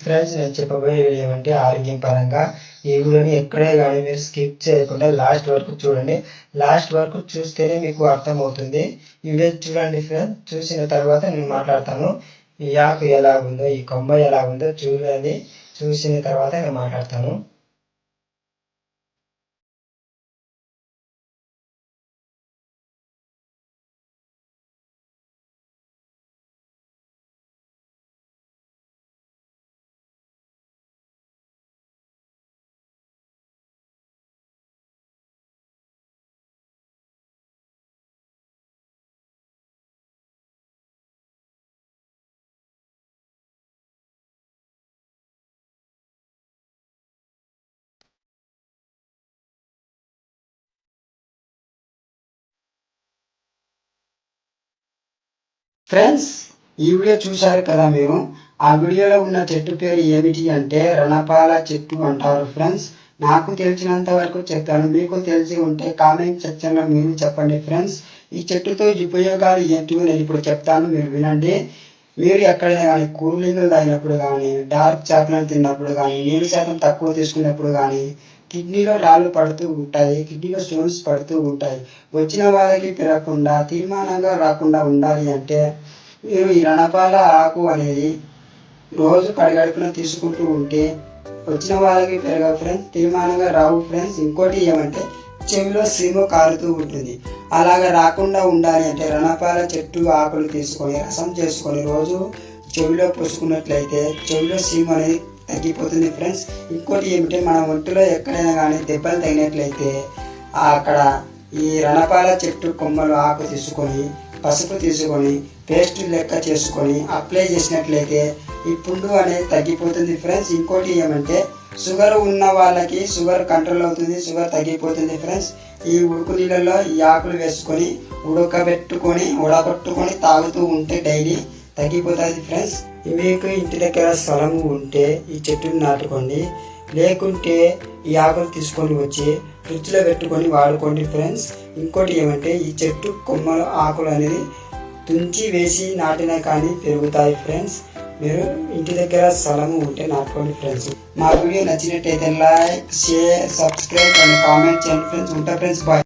Friends, నేను చెప్పబోయే video ఏమంటే ఆరోగ్యం పరంగా ఈ వీడియోని ఎక్కడే కానీ మీరు స్కిప్ చేయకుండా లాస్ట్ వరకు చూడండి. లాస్ట్ వరకు చూస్తేనే మీకు అర్థమవుతుంది. ఈ వీడియో చూడండి ఫ్రెండ్స్. చూసిన తర్వాత నేను మాట్లాడతాను. ఈ ఆకు ఎలా ఉందో, ఈ కొమ్మ ఎలా ఉందో చూడండి. చూసిన తర్వాత నేను మాట్లాడతాను. ఫ్రెండ్స్, ఈ వీడియో చూశారు కదా మీరు. ఆ వీడియోలో ఉన్న చెట్టు పేరు ఏమిటి అంటే రణపాల చెట్టు అంటారు ఫ్రెండ్స్. నాకు తెలిసినంత వరకు చెప్తాను. మీకు తెలిసి ఉంటే కామెంట్ సెక్షన్లో మీరు చెప్పండి ఫ్రెండ్స్. ఈ చెట్టుతో ఉపయోగాలు ఏంటో నేను ఇప్పుడు చెప్తాను, మీరు వినండి. మీరు ఎక్కడైనా కానీ కూలింగ్లు తాగినప్పుడు కానీ, డార్క్ చాక్లెట్ తిన్నప్పుడు కానీ, నీరు శాతం తక్కువ తీసుకున్నప్పుడు కానీ కిడ్నీలో రాళ్ళు పడుతూ ఉంటాయి, కిడ్నీలో స్టోన్స్ పడుతూ ఉంటాయి. వచ్చిన వాళ్ళకి పెరగకుండా తీర్మానంగా రాకుండా ఉండాలి అంటే మీరు ఈ రణపాల ఆకు అనేది రోజు కడిగడుపున తీసుకుంటూ ఉంటే వచ్చిన వాళ్ళకి పెరగ ఫ్రెండ్స్, తీర్మానంగా రావు ఫ్రెండ్స్. ఇంకోటి ఏమంటే చెవిలో సీమ కారుతూ ఉంటుంది. అలాగా రాకుండా ఉండాలి అంటే రణపాల చెట్టు ఆకులు తీసుకొని రసం చేసుకొని రోజు చెవిలో పోసుకున్నట్లయితే చెవిలో సీమ అనేది తగ్గిపోతుంది ఫ్రెండ్స్. ఇంకోటి ఏమిటంటే మన ఒంటిలో ఎక్కడైనా కానీ దెబ్బలు తగినట్లయితే అక్కడ ఈ రణపాల చెట్టు కొమ్మలు ఆకు తీసుకొని పసుపు తీసుకొని పేస్ట్ లెక్క చేసుకొని అప్లై చేసినట్లయితే ఈ పుండు అనేది తగ్గిపోతుంది ఫ్రెండ్స్. ఇంకోటి ఏమంటే షుగర్ ఉన్న వాళ్ళకి షుగర్ కంట్రోల్ అవుతుంది, షుగర్ తగ్గిపోతుంది ఫ్రెండ్స్. ఈ ఉడుకు నీళ్ళల్లో ఈ ఆకులు వేసుకొని ఉడకట్టుకొని తాగుతూ ఉంటే డైలీ తగ్గిపోతుంది ఫ్రెండ్స్. మీకు ఇంటి దగ్గర స్థలము ఉంటే ఈ చెట్టుని నాటుకోండి, లేకుంటే ఈ ఆకులు తీసుకొని వచ్చి ఫ్రిడ్జ్లో పెట్టుకొని వాడుకోండి ఫ్రెండ్స్. ఇంకోటి ఏమంటే ఈ చెట్టు కొమ్మలు ఆకులు అనేది తుంచి వేసి నాటినా కానీ పెరుగుతాయి ఫ్రెండ్స్. మీరు ఇంటి దగ్గర స్థలము ఉంటే నాటుకోండి ఫ్రెండ్స్. మా వీడియో నచ్చినట్టయితే like, share, subscribe and comment చేయండి ఫ్రెండ్స్. ఉంటా ఫ్రెండ్స్, బాయ్.